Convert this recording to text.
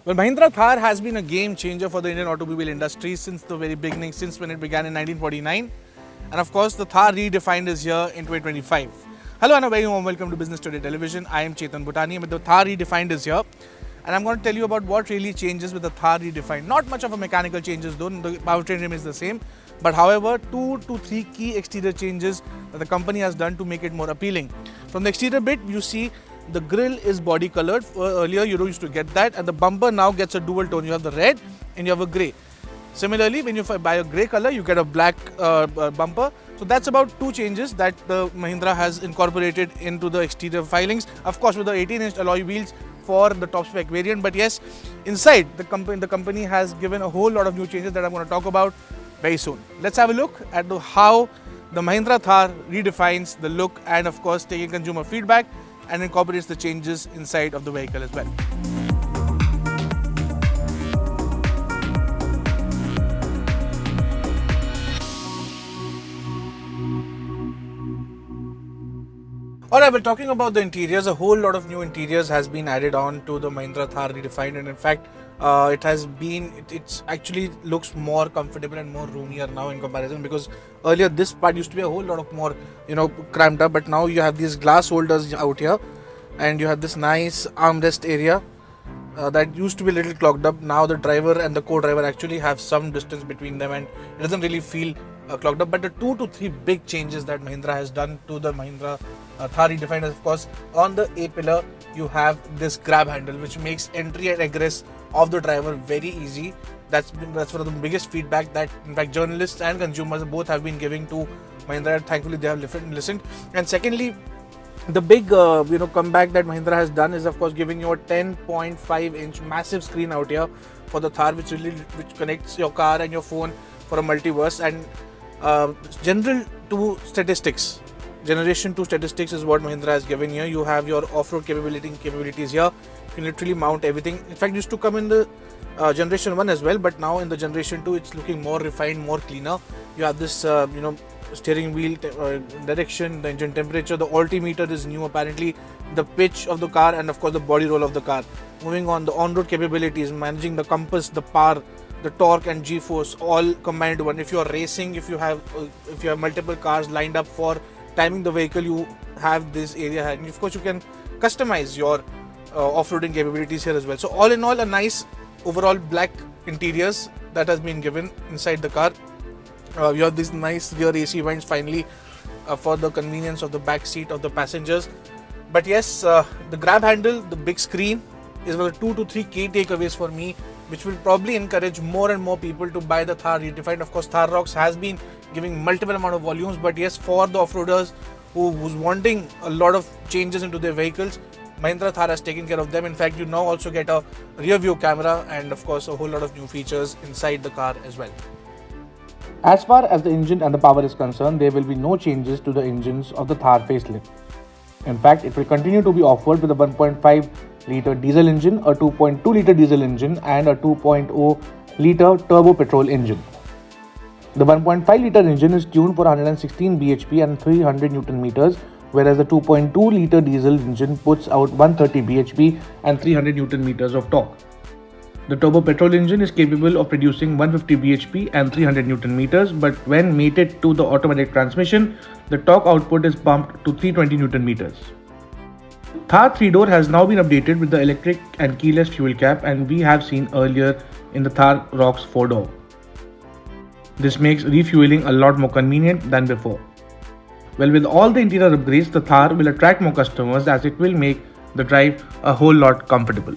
Well, Mahindra Thar has been a game changer for the Indian automobile industry since the very beginning, since when it began in 1949. And of course, the Thar redefined is here in 2025. Hello and a very warm welcome to Business Today Television. I am Chetan Bhutani and the Thar redefined is here. And I'm going to tell you about what really changes with the Thar redefined. Not much of a mechanical changes though, the powertrain remains the same. But however, 2 to 3 key exterior changes that the company has done to make it more appealing. From the exterior bit, you see the grille is body colored. Earlier you used to get that, and the bumper now gets a dual tone. You have the red and you have a grey. Similarly, when you buy a grey color, you get a black bumper. So that's about 2 changes that the Mahindra has incorporated into the exterior filings. Of course, with the 18-inch alloy wheels for the top spec variant. But yes, inside the company has given a whole lot of new changes that I'm going to talk about very soon. Let's have a look at how the Mahindra Thar redefines the look and of course taking consumer feedback and incorporates the changes inside of the vehicle as well. Alright, well, talking about the interiors, a whole lot of new interiors has been added on to the Mahindra Thar redefined, and in fact it actually looks more comfortable and more roomier now in comparison, because earlier this part used to be a whole lot of more cramped up, but now you have these glass holders out here and you have this nice armrest area that used to be a little clogged up. Now the driver and the co-driver actually have some distance between them and it doesn't really feel clogged up. But the 2 to 3 big changes that Mahindra has done to the Mahindra Thar redefined is, of course, on the A-pillar you have this grab handle which makes entry and egress of the driver very easy. That's one of the biggest feedback that in fact journalists and consumers both have been giving to Mahindra. Thankfully they have listened. And secondly, the big comeback that Mahindra has done is of course giving you a 10.5-inch massive screen out here for the Thar, which connects your car and your phone for a multiverse. And Generation 2 statistics is what Mahindra has given here. You have your off-road capabilities here. You can literally mount everything. In fact, it used to come in the Generation 1 as well, but now in the Generation 2 it's looking more refined, more cleaner. You have this steering wheel direction, the engine temperature, the altimeter is new apparently, the pitch of the car, and of course the body roll of the car. Moving on, the on-road capabilities, managing the compass, the power, the torque and G-force all combined into one. If you are racing, if you have multiple cars lined up for timing the vehicle, you have this area, and of course you can customize your off-roading capabilities here as well. So all in all, a nice overall black interiors that has been given inside the car. You have these nice rear AC vents finally for the convenience of the back seat of the passengers. But yes, the grab handle, the big screen is one of the 2 to 3 key takeaways for me, which will probably encourage more and more people to buy the Thar redefined. Of course, Thar Rocks has been giving multiple amount of volumes, but yes, for the off-roaders who's wanting a lot of changes into their vehicles, Mahindra Thar has taken care of them. In fact, you now also get a rear view camera and of course a whole lot of new features inside the car as well. As far as the engine and the power is concerned, there will be no changes to the engines of the Thar facelift. In fact, it will continue to be offered with a 1.5 litre diesel engine, a 2.2 litre diesel engine and a 2.0 litre turbo petrol engine. The 1.5 litre engine is tuned for 116 bhp and 300 Newton meters, whereas the 2.2 litre diesel engine puts out 130 bhp and 300 Newton meters of torque. The turbo petrol engine is capable of producing 150 bhp and 300 Newton meters, but when mated to the automatic transmission, the torque output is pumped to 320 Newton meters. Thar 3-door has now been updated with the electric and keyless fuel cap, and we have seen earlier in the Thar Rocks 4-door. This makes refueling a lot more convenient than before. Well, with all the interior upgrades, the Thar will attract more customers as it will make the drive a whole lot comfortable.